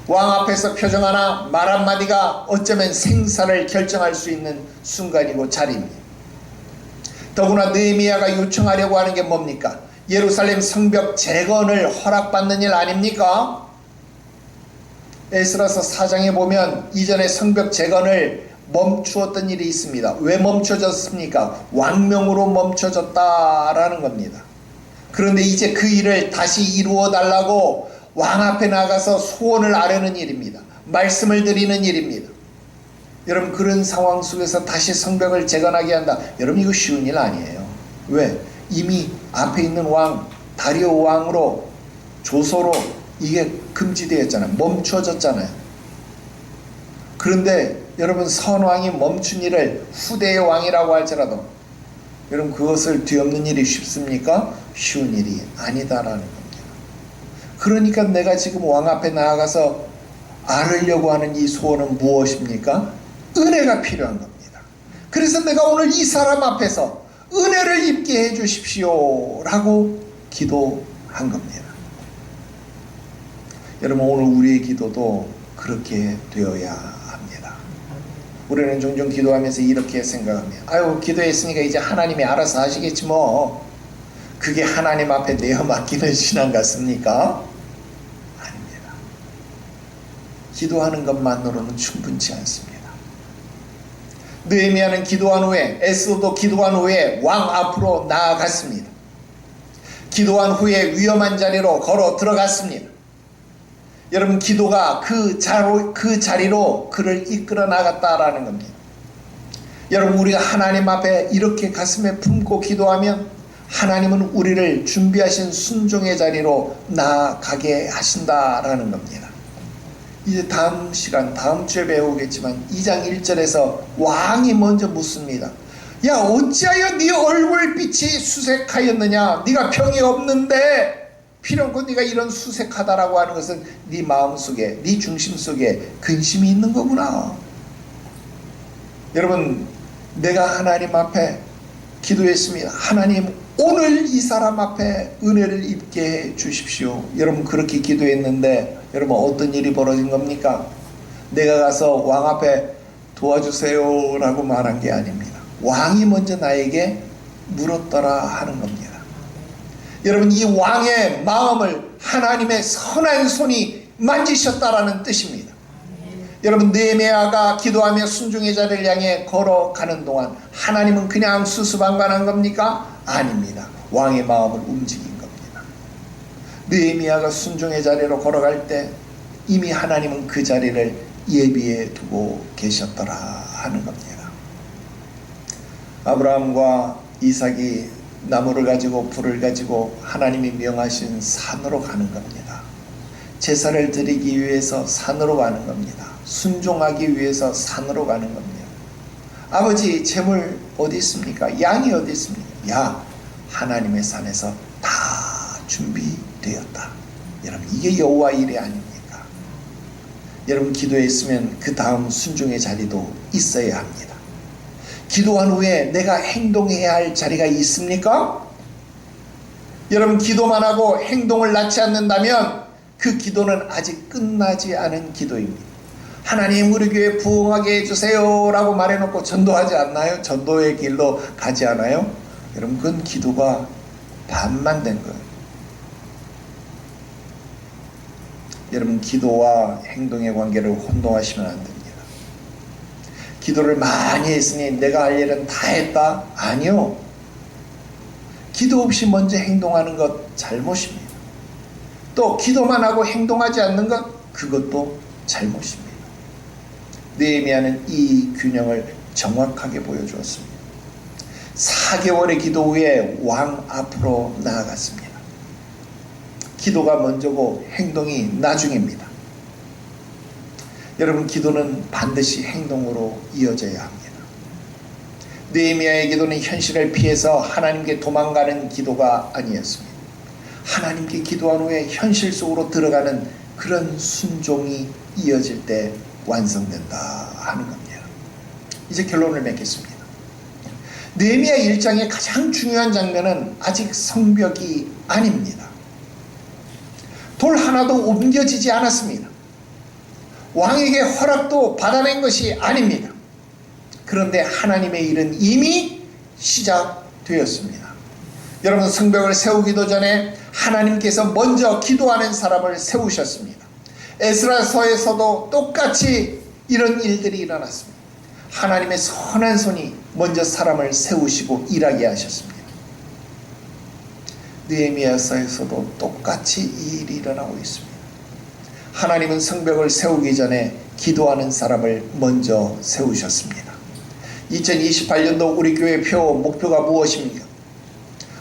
왕 앞에서 표정 하나, 말 한마디가 어쩌면 생사를 결정할 수 있는 순간이고 자리입니다. 더구나 느헤미야가 요청하려고 하는 게 뭡니까? 예루살렘 성벽 재건을 허락받는 일 아닙니까? 에스라서 4장에 보면 이전에 성벽 재건을 멈추었던 일이 있습니다. 왜 멈춰졌습니까? 왕명으로 멈춰졌다라는 겁니다. 그런데 이제 그 일을 다시 이루어 달라고 왕 앞에 나가서 소원을 아뢰는 일입니다. 말씀을 드리는 일입니다. 여러분, 그런 상황 속에서 다시 성벽을 재건하게 한다. 여러분, 이거 쉬운 일 아니에요. 왜? 이미 앞에 있는 왕, 다리오 왕으로 조서로 이게 금지되었잖아요. 멈춰졌잖아요. 그런데 여러분, 선왕이 멈춘 일을 후대의 왕이라고 할지라도 여러분, 그것을 뒤엎는 일이 쉽습니까? 쉬운 일이 아니다라는 겁니다. 그러니까 내가 지금 왕 앞에 나아가서 아뢰려고 하는 이 소원은 무엇입니까? 은혜가 필요한 겁니다. 그래서 내가 오늘 이 사람 앞에서 은혜를 입게 해 주십시오 라고 기도한 겁니다. 여러분, 오늘 우리의 기도도 그렇게 되어야 합니다. 우리는 종종 기도하면서 이렇게 생각합니다. 아유, 기도했으니까 이제 하나님이 알아서 하시겠지 뭐. 그게 하나님 앞에 내어 맡기는 신앙 같습니까? 아닙니다. 기도하는 것만으로는 충분치 않습니다. 느헤미야는 기도한 후에, 에스더도 기도한 후에 왕 앞으로 나아갔습니다. 기도한 후에 위험한 자리로 걸어 들어갔습니다. 여러분, 기도가 그 자리로 그를 이끌어 나갔다라는 겁니다. 여러분, 우리가 하나님 앞에 이렇게 가슴에 품고 기도하면 하나님은 우리를 준비하신 순종의 자리로 나아가게 하신다라는 겁니다. 이제 다음 시간, 다음 주에 배우겠지만 2장 1절에서 왕이 먼저 묻습니다. 야, 어찌하여 네 얼굴빛이 수색하였느냐? 네가 병이 없는데 필연코 네가 이런 수색하다라고 하는 것은 네 마음속에, 네 중심 속에 근심이 있는 거구나. 여러분, 내가 하나님 앞에 기도했습니다. 하나님, 오늘 이 사람 앞에 은혜를 입게 해 주십시오. 여러분, 그렇게 기도했는데 여러분, 어떤 일이 벌어진 겁니까? 내가 가서 왕 앞에 도와주세요 라고 말한 게 아닙니다. 왕이 먼저 나에게 물었더라 하는 겁니다. 여러분, 이 왕의 마음을 하나님의 선한 손이 만지셨다라는 뜻입니다. 여러분, 느헤미야가 기도하며 순종의 자리를 향해 걸어가는 동안 하나님은 그냥 수수방관한 겁니까? 아닙니다. 왕의 마음을 움직인 겁니다. 느헤미야가 순종의 자리로 걸어갈 때 이미 하나님은 그 자리를 예비해 두고 계셨더라 하는 겁니다. 아브라함과 이삭이 나무를 가지고 불을 가지고 하나님이 명하신 산으로 가는 겁니다. 제사를 드리기 위해서 산으로 가는 겁니다. 순종하기 위해서 산으로 가는 겁니다. 아버지, 재물 어디 있습니까? 양이 어디 있습니까? 야, 하나님의 산에서 다 준비되었다. 여러분, 이게 여호와 일이 아닙니까? 여러분, 기도했으면 그 다음 순종의 자리도 있어야 합니다. 기도한 후에 내가 행동해야 할 자리가 있습니까? 여러분, 기도만 하고 행동을 낳지 않는다면 그 기도는 아직 끝나지 않은 기도입니다. 하나님, 우리 교회 부흥하게 해주세요 라고 말해놓고 전도하지 않나요? 전도의 길로 가지 않아요? 여러분, 그건 기도가 반만 된 거예요. 여러분, 기도와 행동의 관계를 혼동하시면 안 됩니다. 기도를 많이 했으니 내가 할 일은 다 했다? 아니요. 기도 없이 먼저 행동하는 것 잘못입니다. 또 기도만 하고 행동하지 않는 것, 그것도 잘못입니다. 느헤미야는 이 균형을 정확하게 보여주었습니다. 4개월의 기도 후에 왕 앞으로 나아갔습니다. 기도가 먼저고 행동이 나중입니다. 여러분, 기도는 반드시 행동으로 이어져야 합니다. 느헤미야의 기도는 현실을 피해서 하나님께 도망가는 기도가 아니었습니다. 하나님께 기도한 후에 현실 속으로 들어가는 그런 순종이 이어질 때 완성된다 하는 겁니다. 이제 결론을 맺겠습니다. 느헤미야 1장의 가장 중요한 장면은 아직 성벽이 아닙니다. 돌 하나도 옮겨지지 않았습니다. 왕에게 허락도 받아낸 것이 아닙니다. 그런데 하나님의 일은 이미 시작되었습니다. 여러분, 성벽을 세우기도 전에 하나님께서 먼저 기도하는 사람을 세우셨습니다. 에스라서에서도 똑같이 이런 일들이 일어났습니다. 하나님의 선한 손이 먼저 사람을 세우시고 일하게 하셨습니다. 느헤미야서에서도 똑같이 이 일이 일어나고 있습니다. 하나님은 성벽을 세우기 전에 기도하는 사람을 먼저 세우셨습니다. 2028년도 우리 교회 표 목표가 무엇입니까?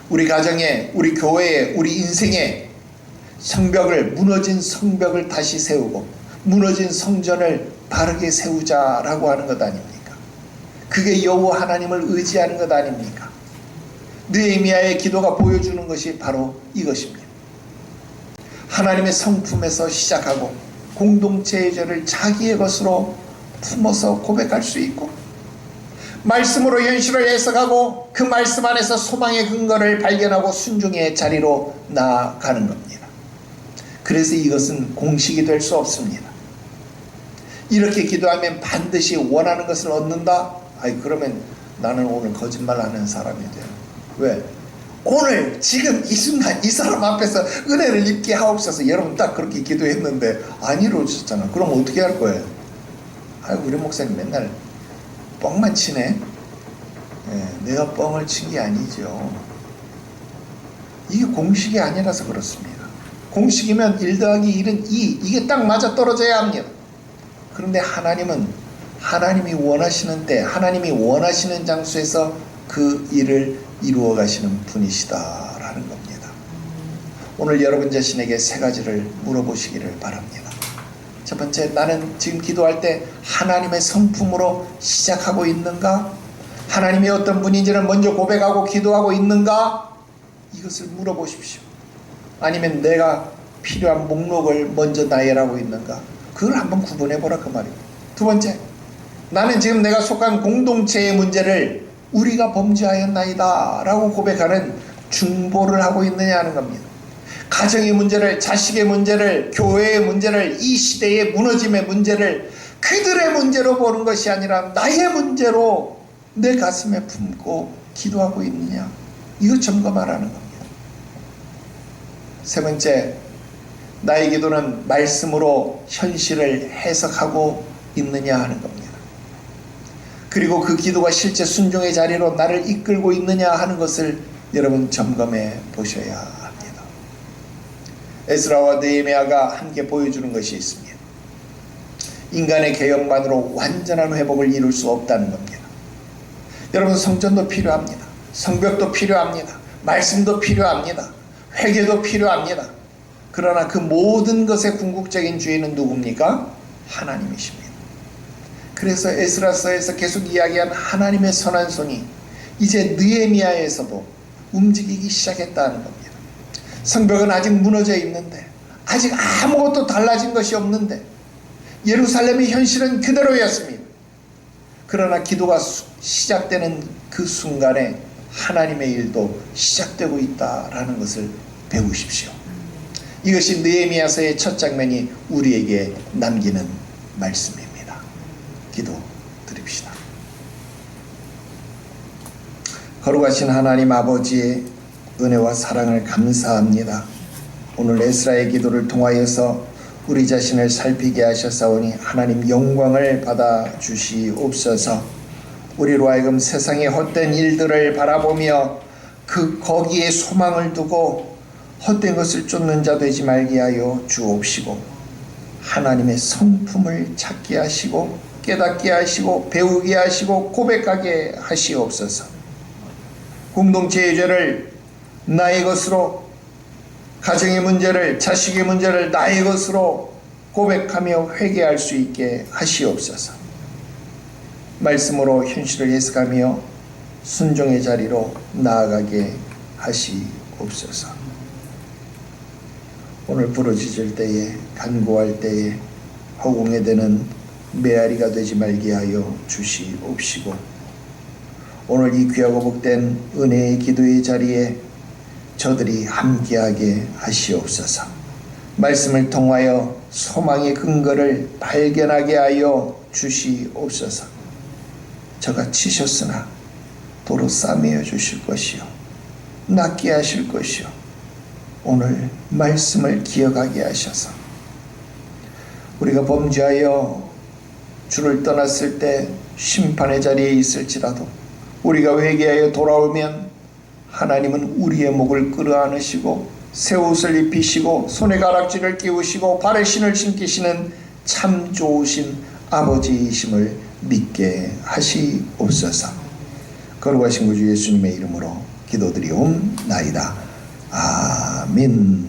우리 가정에, 우리 교회에, 우리 인생에 성벽을, 무너진 성벽을 다시 세우고 무너진 성전을 바르게 세우자라고 하는 것 아닙니까? 그게 여호와 하나님을 의지하는 것 아닙니까? 느헤미야의 기도가 보여주는 것이 바로 이것입니다. 하나님의 성품에서 시작하고 공동체의 죄를 자기의 것으로 품어서 고백할 수 있고, 말씀으로 현실을 해석하고 그 말씀 안에서 소망의 근거를 발견하고 순종의 자리로 나아가는 겁니다. 그래서 이것은 공식이 될 수 없습니다. 이렇게 기도하면 반드시 원하는 것을 얻는다? 아니, 그러면 나는 오늘 거짓말하는 사람이 돼요. 왜? 오늘 지금 이 순간 이 사람 앞에서 은혜를 입게 하옵소서. 여러분 딱 그렇게 기도했는데 안 이루어졌잖아. 그럼 어떻게 할 거예요? 아이고, 우리 목사님 맨날 뻥만 치네. 내가 뻥을 친 게 아니죠. 이게 공식이 아니라서 그렇습니다. 공식이면 1 더하기 1은 2, 이게 딱 맞아 떨어져야 합니다. 그런데 하나님은 하나님이 원하시는 때, 하나님이 원하시는 장소에서 그 일을 이루어 가시는 분이시다라는 겁니다. 오늘 여러분 자신에게 세 가지를 물어보시기를 바랍니다. 첫 번째, 나는 지금 기도할 때 하나님의 성품으로 시작하고 있는가? 하나님이 어떤 분인지를 먼저 고백하고 기도하고 있는가? 이것을 물어보십시오. 아니면 내가 필요한 목록을 먼저 나열하고 있는가? 그걸 한번 구분해 보라 그 말입니다. 두 번째, 나는 지금 내가 속한 공동체의 문제를 우리가 범죄하였나이다 라고 고백하는 중보를 하고 있느냐 하는 겁니다. 가정의 문제를, 자식의 문제를, 교회의 문제를, 이 시대의 무너짐의 문제를 그들의 문제로 보는 것이 아니라 나의 문제로 내 가슴에 품고 기도하고 있느냐, 이거 점검하라는 겁니다. 세 번째, 나의 기도는 말씀으로 현실을 해석하고 있느냐 하는 겁니다. 그리고 그 기도가 실제 순종의 자리로 나를 이끌고 있느냐 하는 것을 여러분 점검해 보셔야 합니다. 에스라와 느헤미야가 함께 보여주는 것이 있습니다. 인간의 개혁만으로 완전한 회복을 이룰 수 없다는 겁니다. 여러분, 성전도 필요합니다. 성벽도 필요합니다. 말씀도 필요합니다. 회개도 필요합니다. 그러나 그 모든 것의 궁극적인 주인은 누굽니까? 하나님이십니다. 그래서 에스라서에서 계속 이야기한 하나님의 선한 손이 이제 느헤미야에서도 움직이기 시작했다는 겁니다. 성벽은 아직 무너져 있는데, 아직 아무것도 달라진 것이 없는데, 예루살렘의 현실은 그대로였습니다. 그러나 기도가 시작되는 그 순간에 하나님의 일도 시작되고 있다라는 것을 배우십시오. 이것이 느헤미야서의 첫 장면이 우리에게 남기는 말씀입니다. 기도 드립시다. 거룩하신 하나님 아버지의 은혜와 사랑을 감사합니다. 오늘 에스라의 기도를 통하여서 우리 자신을 살피게 하셨사오니 하나님 영광을 받아 주시옵소서. 우리로 하여금 세상의 헛된 일들을 바라보며 거기에 소망을 두고 헛된 것을 쫓는 자 되지 말게 하여 주옵시고, 하나님의 성품을 찾게 하시고 깨닫게 하시고 배우게 하시고 고백하게 하시옵소서. 공동체의 죄를 나의 것으로, 가정의 문제를, 자식의 문제를 나의 것으로 고백하며 회개할 수 있게 하시옵소서. 말씀으로 현실을 해석하며 순종의 자리로 나아가게 하시옵소서. 오늘 부르짖을 때에, 간구할 때에 허공에 대는 메아리가 되지 말게 하여 주시옵시고, 오늘 이 귀하고 복된 은혜의 기도의 자리에 저들이 함께하게 하시옵소서. 말씀을 통하여 소망의 근거를 발견하게 하여 주시옵소서. 저가 치셨으나 도로 싸매어 주실 것이요 낫게 하실 것이요 오늘 말씀을 기억하게 하셔서 우리가 범죄하여 주를 떠났을 때 심판의 자리에 있을지라도 우리가 회개하여 돌아오면 하나님은 우리의 목을 끌어안으시고 새 옷을 입히시고 손에 가락지를 끼우시고 발에 신을 신기시는 참 좋으신 아버지이심을 믿게 하시옵소서. 거룩하신 구주 예수님의 이름으로 기도드리옵나이다. 아멘.